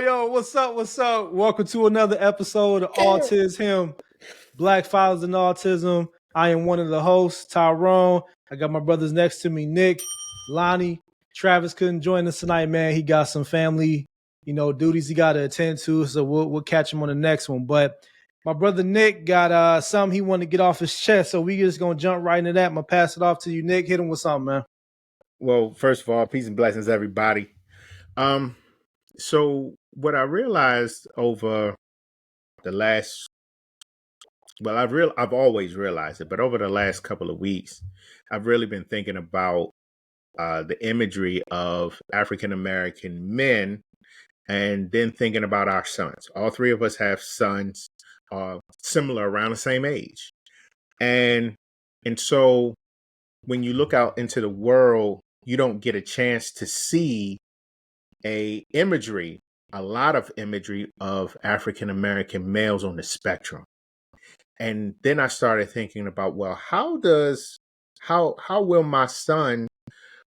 Yo, what's up? What's up? Welcome to another episode of AutisHim, Black Fathers and Autism. I am one of the hosts, Tyrone. I got my brothers next to me, Nick, Lonnie. Travis couldn't join us tonight, man. He got some family, duties he got to attend to, so we'll catch him on the next one. But my brother Nick got something he wanted to get off his chest, so we just gonna jump right into that. I'm gonna pass it off to you, Nick. Hit him with something, man. Well, first of all, peace and blessings, everybody. So what I realized over the last, I've always realized it, but over the last couple of weeks, I've really been thinking about the imagery of African American men, and then thinking about our sons. All three of us have sons, similar, around the same age, and so when you look out into the world, you don't get a chance to see a lot of imagery of African American males on the spectrum. And then I started thinking about, well, how will my son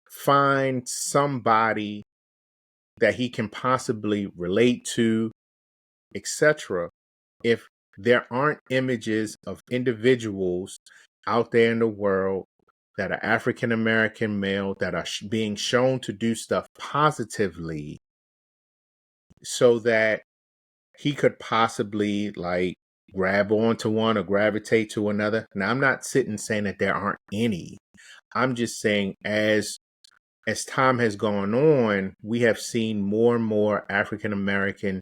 find somebody that he can possibly relate to, etc., if there aren't images of individuals out there in the world that are African American male that are being shown to do stuff positively, so that he could possibly grab onto one or gravitate to another. Now, I'm not sitting saying that there aren't any. I'm just saying as time has gone on, we have seen more and more African American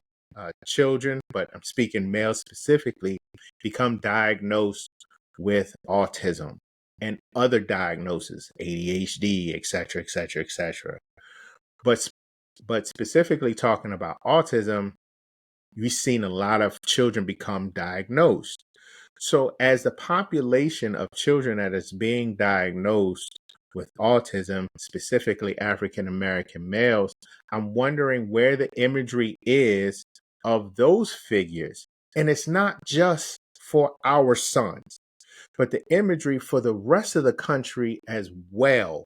children, but I'm speaking males specifically, become diagnosed with autism and other diagnoses, ADHD, etc., etc., etc. But specifically talking about autism, we've seen a lot of children become diagnosed. So as the population of children that is being diagnosed with autism, specifically African American males, I'm wondering where the imagery is of those figures. And it's not just for our sons, but the imagery for the rest of the country as well,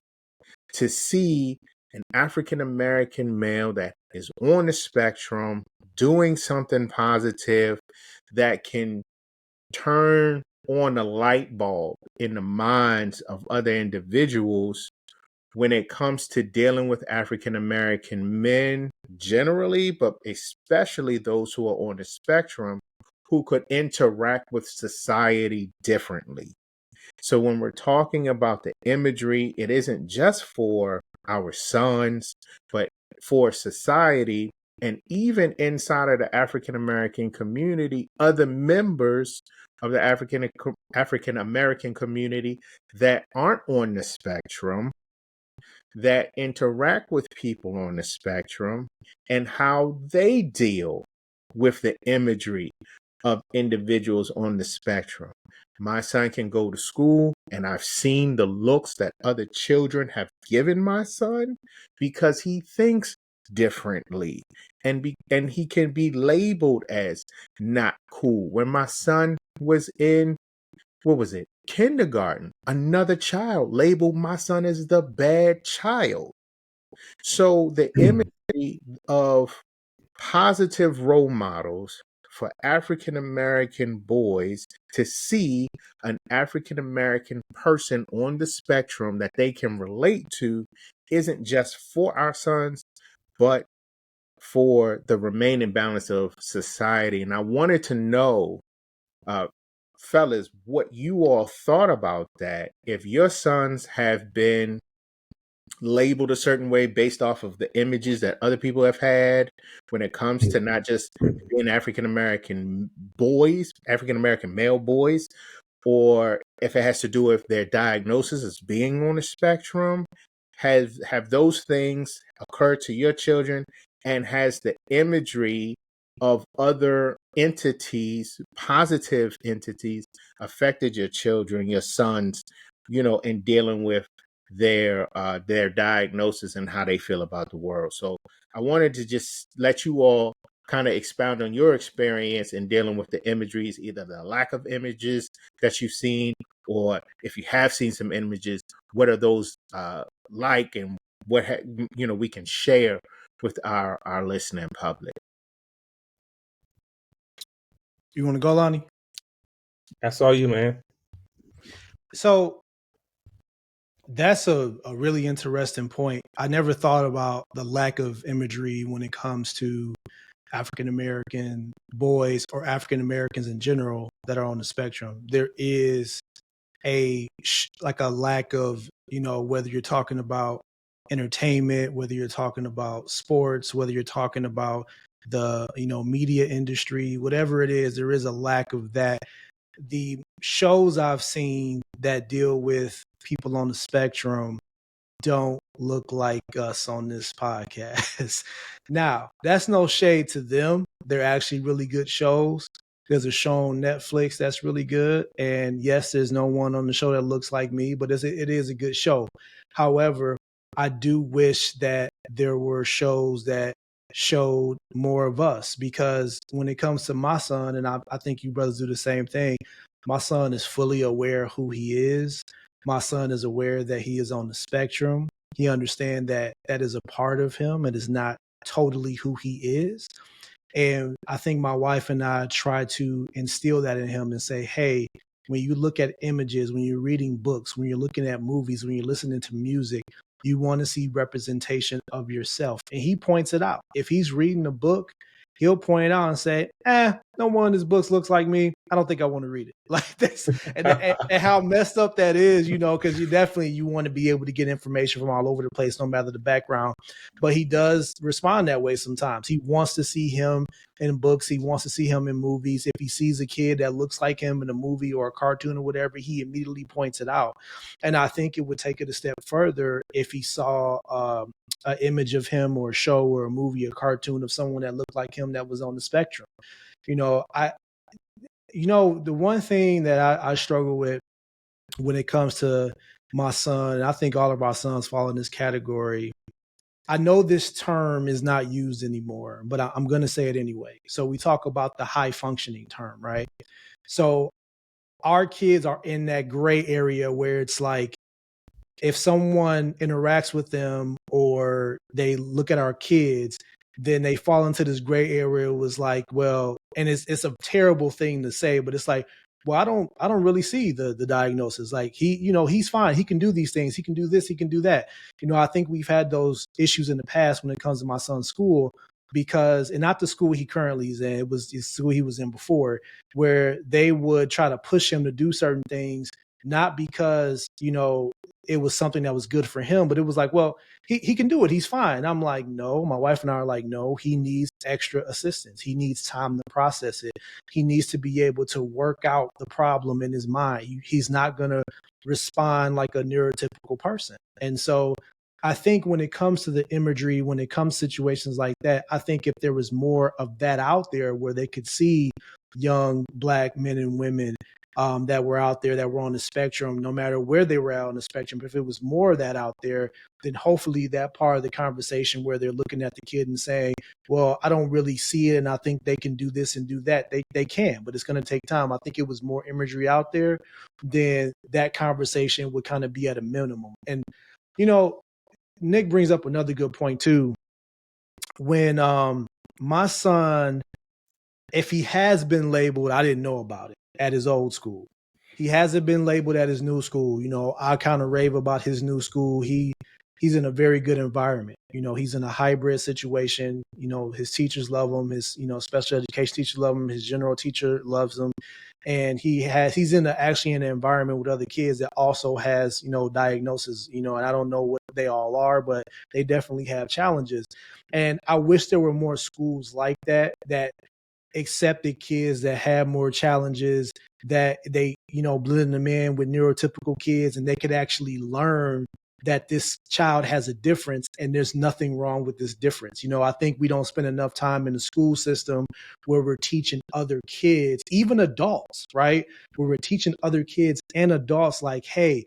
to see an African American male that is on the spectrum doing something positive that can turn on a light bulb in the minds of other individuals when it comes to dealing with African American men generally, but especially those who are on the spectrum who could interact with society differently. So when we're talking about the imagery, it isn't just for our sons, but for society, and even inside of the African American community, other members of the African American community that aren't on the spectrum, that interact with people on the spectrum, and how they deal with the imagery of individuals on the spectrum. My son can go to school, and I've seen the looks that other children have given my son because he thinks differently, and he can be labeled as not cool. When my son was in, kindergarten, another child labeled my son as the bad child. So the imagery of positive role models for African American boys to see an African American person on the spectrum that they can relate to isn't just for our sons, but for the remaining balance of society. And I wanted to know, fellas, what you all thought about that. If your sons have been labeled a certain way based off of the images that other people have had when it comes to not just being African American male boys, or if it has to do with their diagnosis as being on the spectrum. Have those things occurred to your children, and has the imagery of other entities, positive entities, affected your children, your sons, in dealing with their diagnosis and how they feel about the world? So I wanted to just let you all kind of expound on your experience in dealing with the imageries, either the lack of images that you've seen, or if you have seen some images, what are those like, and what we can share with our listening public. You want to go, Lonnie? That's all you, man. So that's a really interesting point. I never thought about the lack of imagery when it comes to African American boys or African Americans in general that are on the spectrum. There is like a lack of, whether you're talking about entertainment, whether you're talking about sports, whether you're talking about the, media industry, whatever it is, there is a lack of that. The shows I've seen that deal with people on the spectrum don't look like us on this podcast. Now, that's no shade to them. They're actually really good shows. There's a show on Netflix that's really good. And yes, there's no one on the show that looks like me, but it is a good show. However, I do wish that there were shows that showed more of us, because when it comes to my son, and I think you brothers do the same thing, my son is fully aware of who he is. My son is aware that he is on the spectrum. He understands that that is a part of him and is not totally who he is. And I think my wife and I try to instill that in him and say, hey, when you look at images, when you're reading books, when you're looking at movies, when you're listening to music, you want to see representation of yourself. And he points it out. If he's reading a book, he'll point it out and say, no one of his books looks like me. I don't think I want to read it. Like this, and how messed up that is, because you want to be able to get information from all over the place, no matter the background. But he does respond that way sometimes. He wants to see him in books. He wants to see him in movies. If he sees a kid that looks like him in a movie or a cartoon or whatever, he immediately points it out. And I think it would take it a step further if he saw an image of him or a show or a movie, a cartoon of someone that looked like him that was on the spectrum. The one thing that I struggle with when it comes to my son, and I think all of our sons fall in this category. I know this term is not used anymore, but I'm going to say it anyway. So we talk about the high functioning term, right? So our kids are in that gray area where it's like, if someone interacts with them or they look at our kids, then they fall into this gray area. It was like, well, and it's a terrible thing to say, but it's like, well, I don't really see the diagnosis. Like he's fine. He can do these things. He can do this. He can do that. I think we've had those issues in the past when it comes to my son's school, because, and not the school he currently is in, it was the school he was in before, where they would try to push him to do certain things, not because, it was something that was good for him, but it was like, well, he can do it. He's fine. I'm like, no, my wife and I are like, no, he needs extra assistance. He needs time to process it. He needs to be able to work out the problem in his mind. He's not going to respond like a neurotypical person. And so I think when it comes to the imagery, when it comes to situations like that, I think if there was more of that out there where they could see young Black men and women that were out there, that were on the spectrum, no matter where they were out on the spectrum, if it was more of that out there, then hopefully that part of the conversation where they're looking at the kid and saying, well, I don't really see it and I think they can do this and do that. They can, but it's going to take time. I think it was more imagery out there, then that conversation would kind of be at a minimum. And, Nick brings up another good point too. When my son, if he has been labeled, I didn't know about it at his old school. He hasn't been labeled at his new school. I kind of rave about his new school. He's in a very good environment. He's in a hybrid situation. His teachers love him. His, special education teacher love him. His general teacher loves him. And he's actually in an environment with other kids that also has, diagnosis, and I don't know what they all are, but they definitely have challenges. And I wish there were more schools like that accepted kids that have more challenges, that they, blend them in with neurotypical kids, and they could actually learn that this child has a difference and there's nothing wrong with this difference. I think we don't spend enough time in the school system where we're teaching other kids, even adults, right? Where we're teaching other kids and adults like, hey,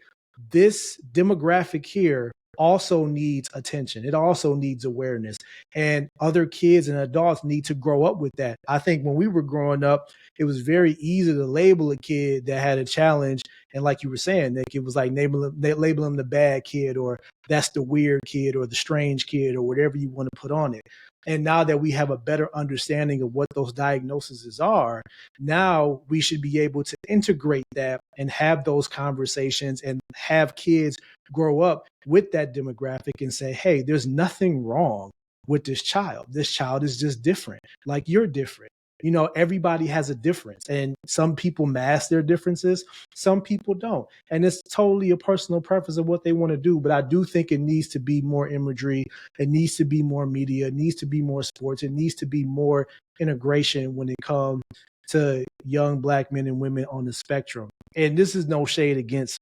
this demographic here also needs attention. It also needs awareness. And other kids and adults need to grow up with that. I think when we were growing up, it was very easy to label a kid that had a challenge. And like you were saying, Nick, it was like label him the bad kid, or that's the weird kid, or the strange kid, or whatever you want to put on it. And now that we have a better understanding of what those diagnoses are, now we should be able to integrate that and have those conversations and have kids grow up with that demographic and say, hey, there's nothing wrong with this child. This child is just different. Like you're different. You know, everybody has a difference, and some people mask their differences, some people don't. And it's totally a personal preference of what they want to do. But I do think it needs to be more imagery. It needs to be more media. It needs to be more sports. It needs to be more integration when it comes to young Black men and women on the spectrum. And this is no shade against,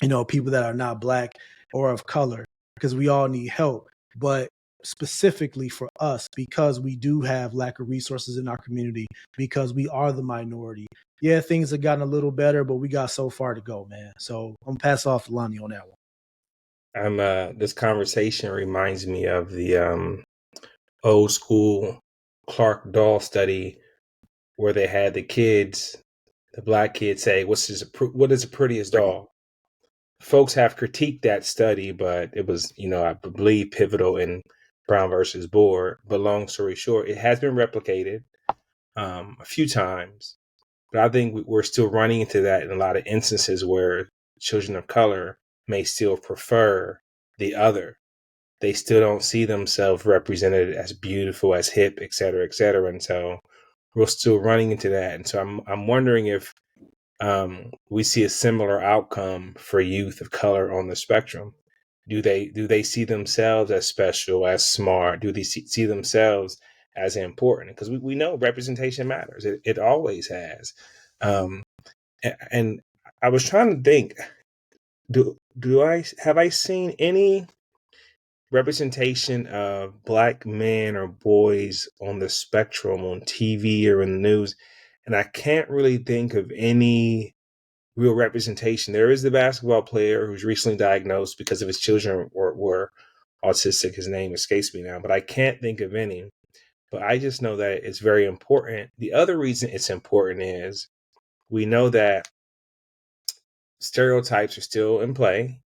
you know, people that are not Black or of color, because we all need help. But specifically for us, because we do have lack of resources in our community, because we are the minority. Yeah, things have gotten a little better, but we got so far to go, man. So I'm gonna pass off to Lonnie on that one. This conversation reminds me of the old school Clark doll study where they had the Black kids say, what is the prettiest doll? Folks have critiqued that study, but it was, I believe, pivotal in Brown versus Board. But long story short, it has been replicated a few times. But I think we're still running into that in a lot of instances where children of color may still prefer the other. They still don't see themselves represented as beautiful, as hip, et cetera, et cetera. And so we're still running into that. And so I'm wondering if we see a similar outcome for youth of color on the spectrum. Do they see themselves as special, as smart? Do they see themselves as important? Because we know representation matters. It always has. And I was trying to think, have I seen any representation of Black men or boys on the spectrum on TV or in the news? And I can't really think of any real representation. There is the basketball player who's recently diagnosed because of his children were autistic. His name escapes me now, but I can't think of any. But I just know that it's very important. The other reason it's important is we know that stereotypes are still in play.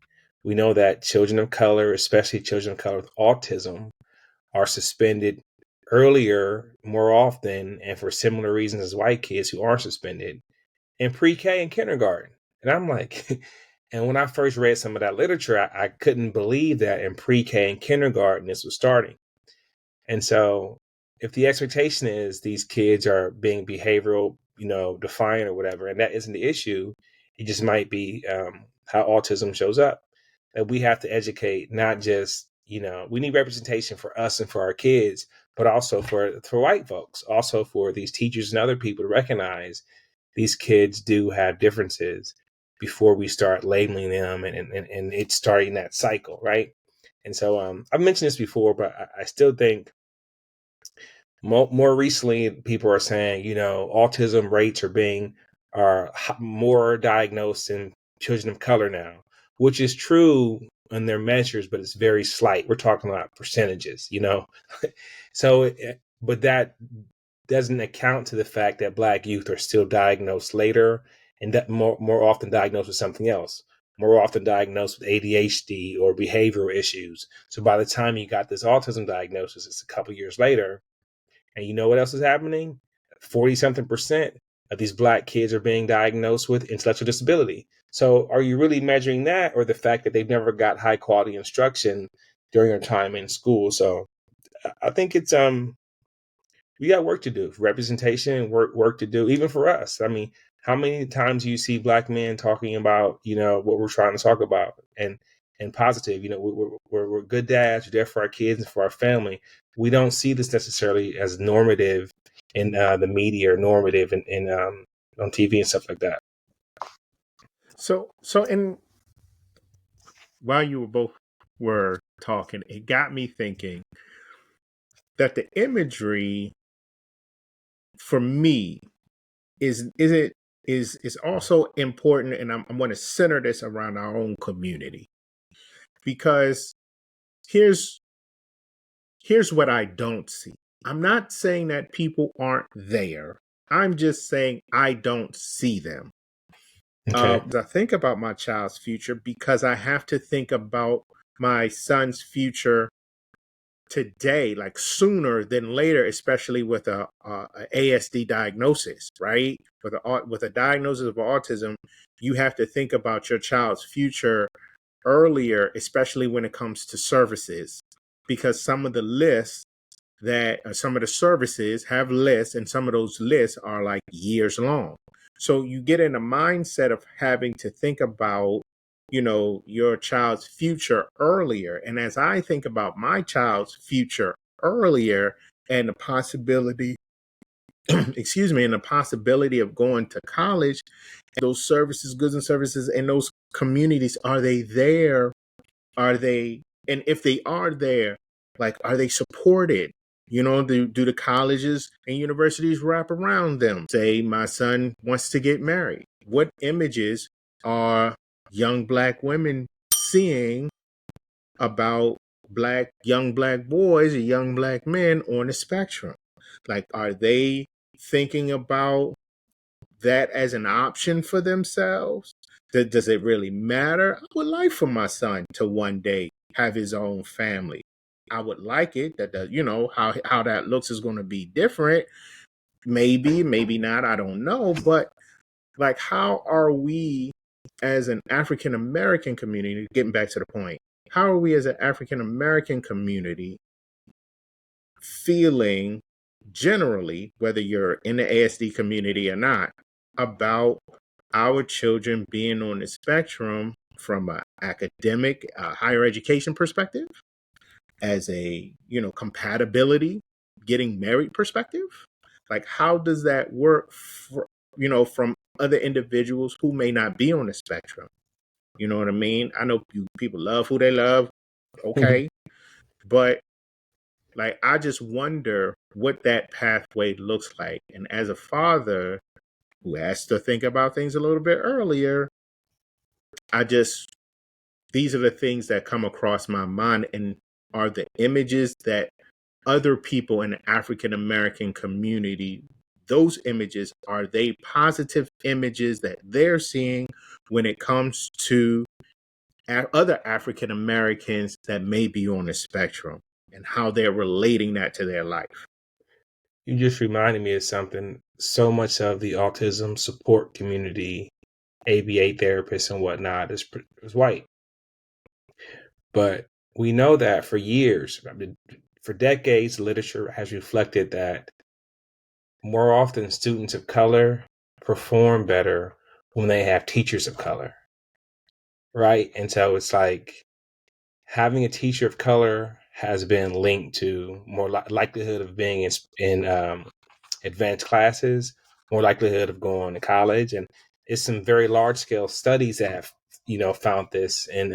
We know that children of color, especially children of color with autism, are suspended earlier, more often, and for similar reasons as white kids who are suspended in pre-K and kindergarten. And I'm like, and when I first read some of that literature, I couldn't believe that in pre-K and kindergarten this was starting. And so if the expectation is these kids are being behavioral, defiant or whatever, and that isn't the issue, it just might be how autism shows up. That we have to educate, not just, we need representation for us and for our kids, but also for white folks, also for these teachers and other people to recognize these kids do have differences before we start labeling them and it's starting that cycle, right? And so I've mentioned this before, but I still think more recently people are saying, autism rates are more diagnosed in children of color now, which is true in their measures, but it's very slight. We're talking about percentages, So, but that doesn't account to the fact that Black youth are still diagnosed later and that more often diagnosed with something else, more often diagnosed with ADHD or behavioral issues. So by the time you got this autism diagnosis, it's a couple years later. And you know what else is happening? 40-something% of these Black kids are being diagnosed with intellectual disability. So are you really measuring that or the fact that they've never got high quality instruction during their time in school? So I think it's we got work to do. Representation, work to do, even for us. I mean, how many times do you see Black men talking about, what we're trying to talk about and positive, we're good dads, we're there for our kids and for our family. We don't see this necessarily as normative in the media or normative in on TV and stuff like that. So in while you both were talking, it got me thinking that the imagery for me is also important, and I'm going to center this around our own community, because here's what I don't see. I'm not saying that people aren't there. I'm just saying I don't see them. Okay. I think about my child's future because I have to think about my son's future today, like sooner than later, especially with a ASD diagnosis, right? With a diagnosis of autism, you have to think about your child's future earlier, especially when it comes to services, because some of the lists some of the services have lists, and some of those lists are like years long. So you get in a mindset of having to think about, your child's future earlier. And as I think about my child's future earlier and the possibility, excuse me, and the possibility of going to college, those services, goods and services, and those communities, are they there? And if they are there, like, are they supported? Do the colleges and universities wrap around them? Say my son wants to get married. What images are young Black women seeing about young Black boys or young Black men on the spectrum? Like, are they thinking about that as an option for themselves? Does it really matter? I would like for my son to one day have his own family. I would like it that how that looks is going to be different. Maybe not. I don't know. But like, how are we as an African American community, getting back to the point, how are we as an African American community feeling generally, whether you're in the ASD community or not, about our children being on the spectrum from an academic, higher education perspective, as a, compatibility, getting married perspective? Like, how does that work from other individuals who may not be on the spectrum? You know what I mean? I know people love who they love. Okay. But like, I just wonder what that pathway looks like. And as a father who has to think about things a little bit earlier, these are the things that come across my mind, and are the images that other people in the African American community, those images, are they positive images that they're seeing when it comes to other African Americans that may be on the spectrum, and how they're relating that to their life? You just reminded me of something. So much of the autism support community, ABA therapists and whatnot, is white. But we know that for years, for decades, literature has reflected that more often students of color perform better when they have teachers of color, right? And so it's like having a teacher of color has been linked to more likelihood of being in advanced classes, more likelihood of going to college, and it's some very large scale studies that have found this, and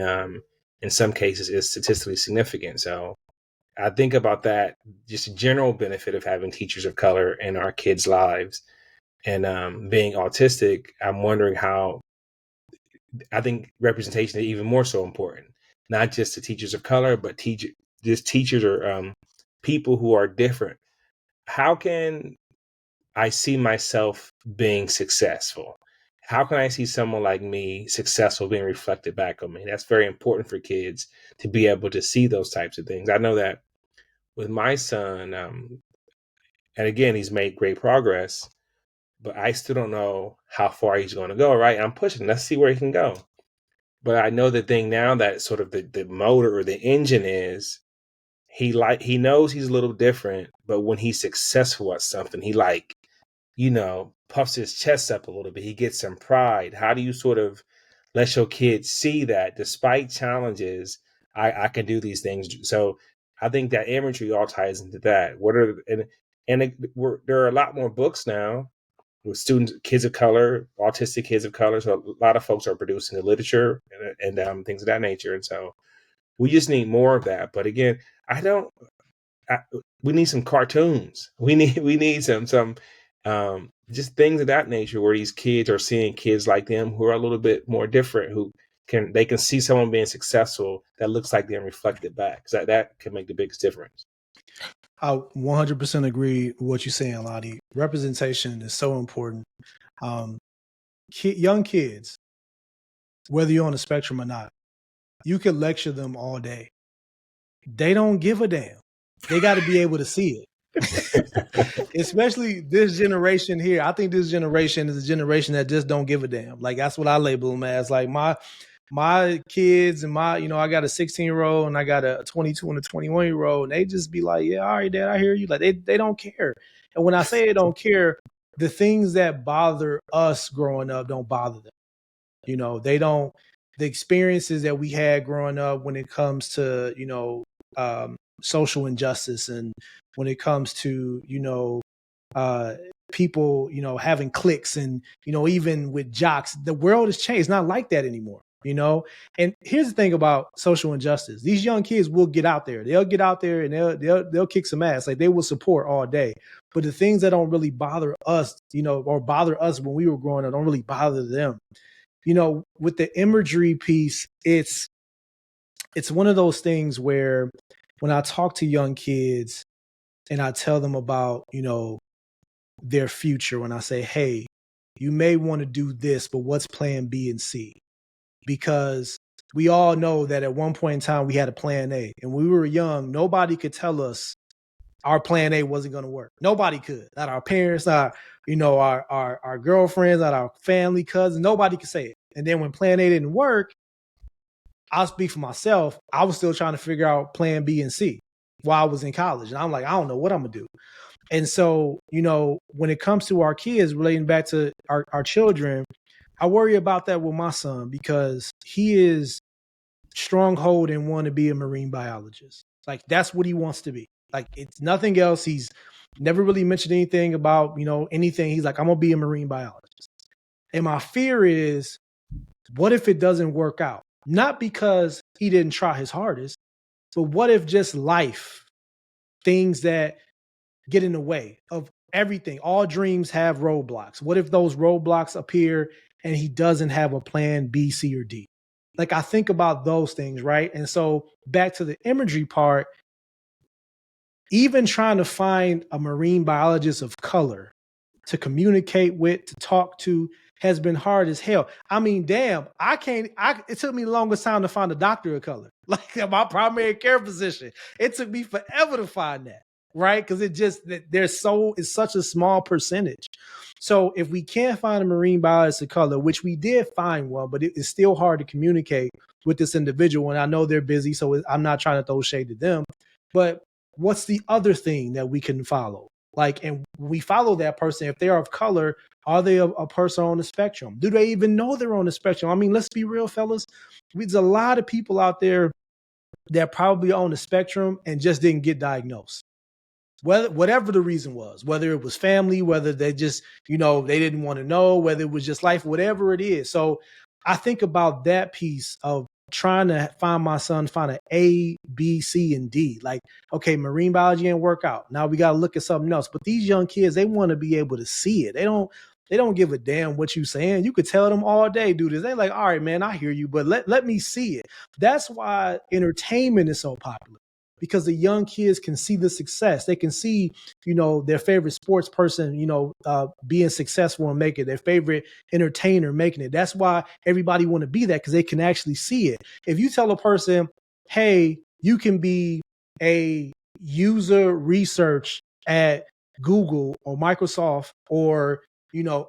in some cases is statistically significant. So I think about that, just a general benefit of having teachers of color in our kids' lives, and being autistic. I'm wondering how. I think representation is even more so important, not just to teachers of color, but teachers or people who are different. How can I see myself being successful? How can I see someone like me successful being reflected back on me? That's very important for kids to be able to see those types of things. I know that with my son, and again, he's made great progress, but I still don't know how far he's going to go, right? I'm pushing. Let's see where he can go. But I know the thing now that sort of the motor or the engine is he knows he's a little different, but when he's successful at something, he puffs his chest up a little bit. He gets some pride. How do you sort of let your kids see that despite challenges, I can do these things? So I think that imagery all ties into that. There are a lot more books now with kids of color, autistic kids of color. So a lot of folks are producing the literature and things of that nature. And so we just need more of that. But again, we need some cartoons. We need some just things of that nature where these kids are seeing kids like them who are a little bit more different, who they can see someone being successful that looks like them reflected back. So that can make the biggest difference. I 100% agree with what you're saying, Lottie. Representation is so important. Young kids, whether you're on the spectrum or not, you can lecture them all day. They don't give a damn. They got to be able to see it. Especially this generation here. I think this generation is a generation that just don't give a damn. Like, that's what I label them as. Like, my kids and I got a 16-year-old and I got a 22 and a 21-year-old, and they just be like, yeah, all right, Dad, I hear you. Like, they don't care. And when I say they don't care, the things that bother us growing up don't bother them. They don't, the experiences that we had growing up when it comes to, social injustice, and when it comes to, people, having cliques, and, even with jocks, the world has changed. It's not like that anymore. And here's the thing about social injustice. These young kids will get out there. They'll get out there and they'll kick some ass. Like, they will support all day. But the things that don't really bother us, or bother us when we were growing up, don't really bother them. With the imagery piece, it's one of those things where when I talk to young kids and I tell them about, their future, when I say, hey, you may want to do this, but what's plan B and C? Because we all know that at one point in time we had a plan A, and when we were young, nobody could tell us our plan A wasn't going to work. Nobody could. Not our parents, not our girlfriends, not our family, cousins. Nobody could say it. And then when plan A didn't work, I'll speak for myself. I was still trying to figure out plan B and C while I was in college. And I'm like, I don't know what I'm going to do. And so, when it comes to our kids, relating back to our children, I worry about that with my son, because he is stronghold and want to be a marine biologist. Like, that's what he wants to be. Like, it's nothing else. He's never really mentioned anything about, anything. He's like, I'm going to be a marine biologist. And my fear is, what if it doesn't work out? Not because he didn't try his hardest, but what if just life, things that get in the way of everything, all dreams have roadblocks. What if those roadblocks appear and he doesn't have a plan B, C, or D? Like, I think about those things, right? And so back to the imagery part, even trying to find a marine biologist of color to communicate with, to talk to, has been hard as hell. I mean, damn, it took me the longest time to find a doctor of color, like my primary care physician. It took me forever to find that, right? Because it's such a small percentage. So if we can't find a marine biologist of color, which we did find one, but it's still hard to communicate with this individual. And I know they're busy, so I'm not trying to throw shade to them. But what's the other thing that we can follow? Like, and we follow that person. If they are of color, are they a person on the spectrum? Do they even know they're on the spectrum? I mean, let's be real, fellas. There's a lot of people out there that probably on the spectrum and just didn't get diagnosed. Whatever the reason was, whether it was family, whether they just, they didn't want to know, whether it was just life, whatever it is. So I think about that piece of trying to find my son, find an A, B, C, and D. Like, okay, marine biology didn't work out. Now we got to look at something else. But these young kids, they want to be able to see it. They don't give a damn what you saying. You could tell them all day, do this. They're like, all right, man, I hear you, but let me see it. That's why entertainment is so popular. Because the young kids can see the success. They can see, their favorite sports person, being successful and making it, their favorite entertainer making it. That's why everybody want to be that, because they can actually see it. If you tell a person, hey, you can be a user research at Google or Microsoft or,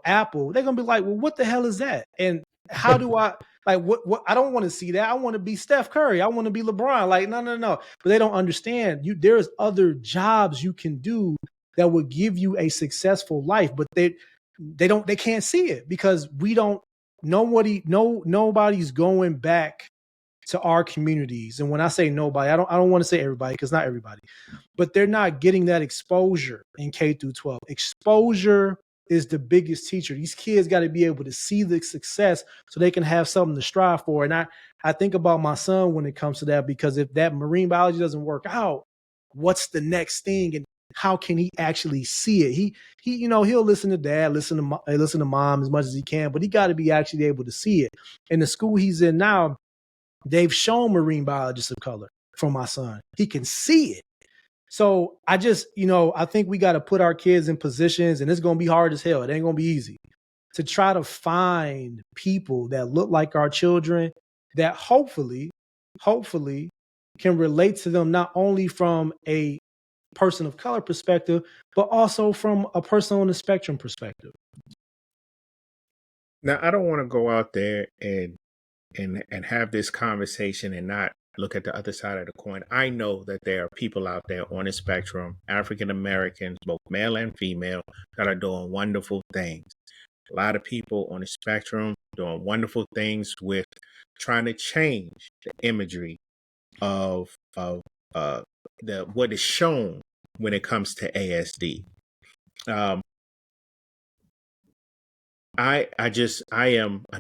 Apple, they're going to be like, well, what the hell is that? And how do I... Like, what I don't want to see that. I want to be Steph Curry. I want to be LeBron. Like, no. But they don't understand. There's other jobs you can do that would give you a successful life, but they can't see it because nobody's going back to our communities. And when I say nobody, I don't want to say everybody, because not everybody, but they're not getting that exposure in K through 12. Exposure is the biggest teacher. These kids got to be able to see the success so they can have something to strive for. And I think about my son when it comes to that, because if that marine biology doesn't work out, what's the next thing? And how can he actually see it? He'll listen to dad, listen to mom as much as he can, but he got to be actually able to see it. In the school he's in now, they've shown marine biologists of color for my son. He can see it. So I just, I think we got to put our kids in positions, and it's going to be hard as hell. It ain't going to be easy to try to find people that look like our children that hopefully can relate to them, not only from a person of color perspective, but also from a person on the spectrum perspective? Now, I don't want to go out there and have this conversation and not look at the other side of the coin. I know that there are people out there on the spectrum, African Americans, both male and female, that are doing wonderful things. A lot of people on the spectrum doing wonderful things with trying to change the imagery of the what is shown when it comes to ASD. I'm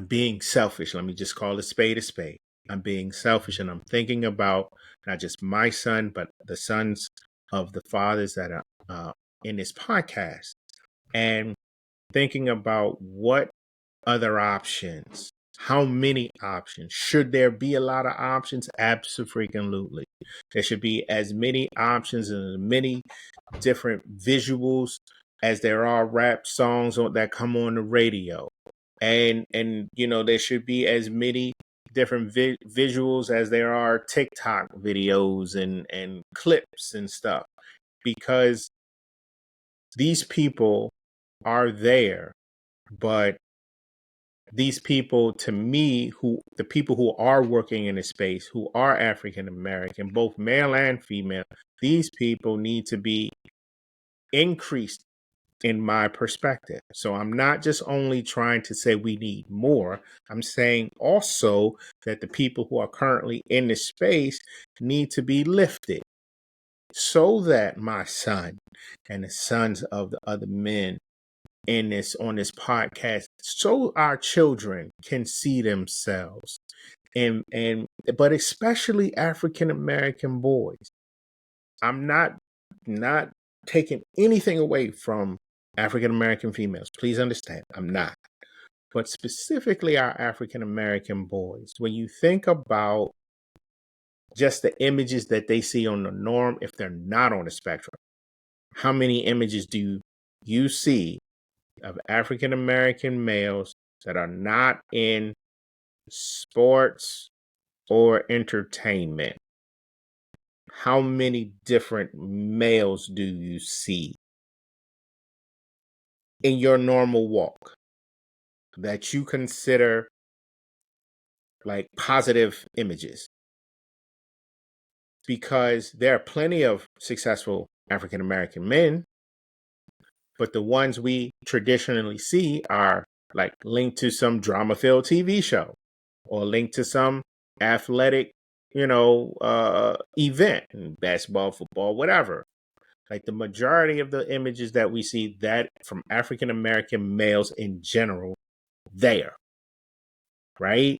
being selfish. Let me just call a spade a spade. I'm being selfish, and I'm thinking about not just my son, but the sons of the fathers that are in this podcast, and thinking about what other options, how many options, should there be a lot of options? Absolutely. There should be as many options and as many different visuals as there are rap songs that come on the radio. And there should be as many different visuals as there are TikTok videos and clips and stuff, because these people are there. But these people, to me, the people who are working in the space, who are African American, both male and female, these people need to be increased in my perspective. So I'm not just only trying to say we need more, I'm saying also that the people who are currently in the space need to be lifted, so that my son and the sons of the other men on this podcast, so our children can see themselves, but especially African American boys. I'm not taking anything away from African American females. Please understand, I'm not. But specifically our African American boys, when you think about just the images that they see on the norm, if they're not on the spectrum, how many images do you see of African American males that are not in sports or entertainment? How many different males do you see in your normal walk that you consider like positive images? Because there are plenty of successful African American men, but the ones we traditionally see are like linked to some drama-filled TV show or linked to some athletic, event, basketball, football, whatever. Like the majority of the images that we see that from African American males in general, there, right?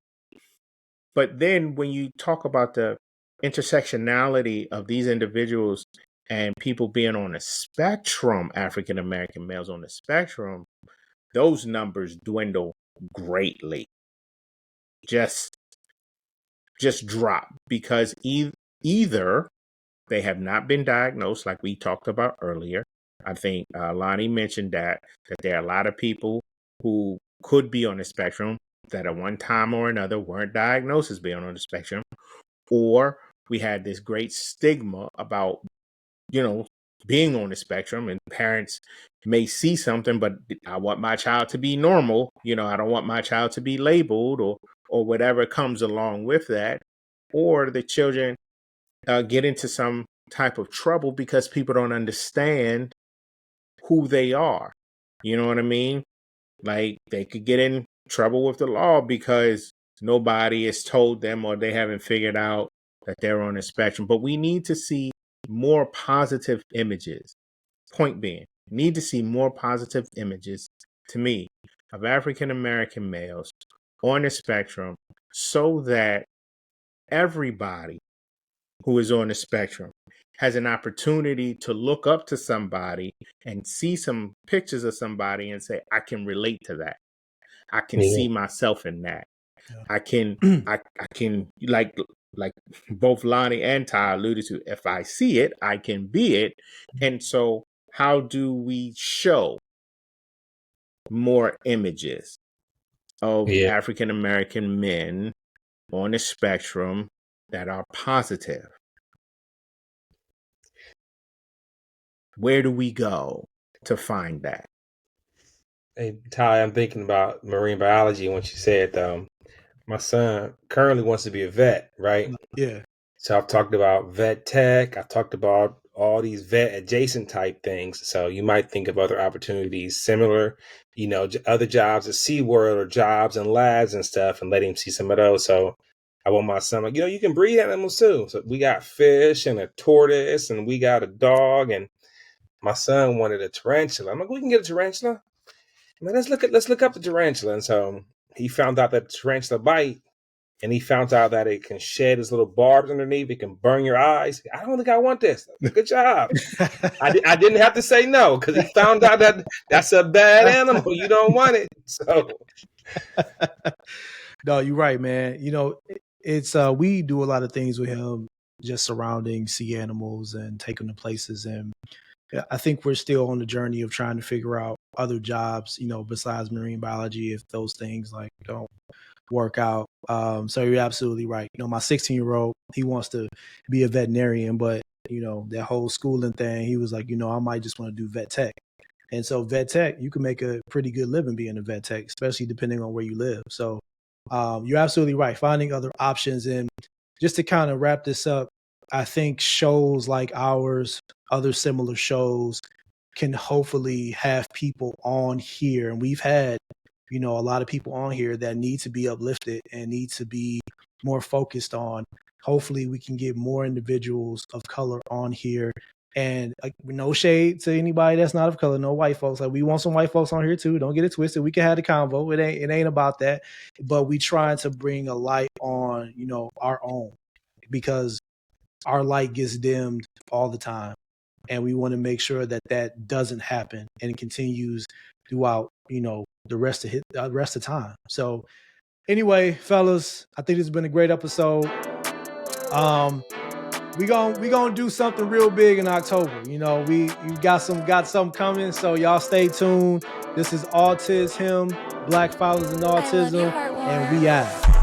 But then when you talk about the intersectionality of these individuals and people being on a spectrum, African American males on the spectrum, those numbers dwindle greatly. Just drop, because either they have not been diagnosed, like we talked about earlier. I think Lonnie mentioned that there are a lot of people who could be on the spectrum that at one time or another weren't diagnosed as being on the spectrum, or we had this great stigma about, being on the spectrum, and parents may see something, but I want my child to be normal. I don't want my child to be labeled or whatever comes along with that. Or the children get into some type of trouble because people don't understand who they are. You know what I mean? Like they could get in trouble with the law because nobody has told them, or they haven't figured out that they're on a spectrum. But we need to see more positive images. Point being, need to see more positive images, to me, of African American males on the spectrum, so that everybody who is on the spectrum has an opportunity to look up to somebody and see some pictures of somebody and say, I can relate to that. I can see myself in that. Yeah. I can like both Lonnie and Ty alluded to, if I see it, I can be it. And so how do we show more images of African American men on the spectrum that are positive? Where do we go to find that? Hey, Ty, I'm thinking about marine biology when you said, my son currently wants to be a vet, right? Yeah. So I've talked about vet tech. I've talked about all these vet adjacent type things. So you might think of other opportunities similar, other jobs at SeaWorld or jobs in labs and stuff, and let him see some of those. So I want my son, you can breed animals too. So we got fish and a tortoise and we got a dog, and my son wanted a tarantula. I'm like, we can get a tarantula. Let's look up the tarantula. And so he found out that tarantula bite, and he found out that it can shed its little barbs underneath. It can burn your eyes. I don't think I want this. Good job. I didn't have to say no because he found out that that's a bad animal. You don't want it. So, no, you're right, man. It's we do a lot of things with him just surrounding sea animals and taking them to places, and I think we're still on the journey of trying to figure out other jobs, besides marine biology, if those things like don't work out. So you're absolutely right. My 16-year-old, he wants to be a veterinarian, but that whole schooling thing, he was like, I might just want to do vet tech. And so vet tech, you can make a pretty good living being a vet tech, especially depending on where you live. So you're absolutely right. Finding other options. And just to kind of wrap this up, I think shows like ours, other similar shows, can hopefully have people on here. And we've had, a lot of people on here that need to be uplifted and need to be more focused on. Hopefully we can get more individuals of color on here. And no shade to anybody that's not of color, no white folks. Like, we want some white folks on here too. Don't get it twisted. We can have the convo. It ain't about that. But we trying to bring a light on, our own, because our light gets dimmed all the time. And we want to make sure that that doesn't happen and it continues throughout, the rest of time. So anyway, fellas, I think this has been a great episode. We gonna do something real big in October. We got something coming, so y'all stay tuned. This is AutisHim, Black Fathers in Autism, and we out.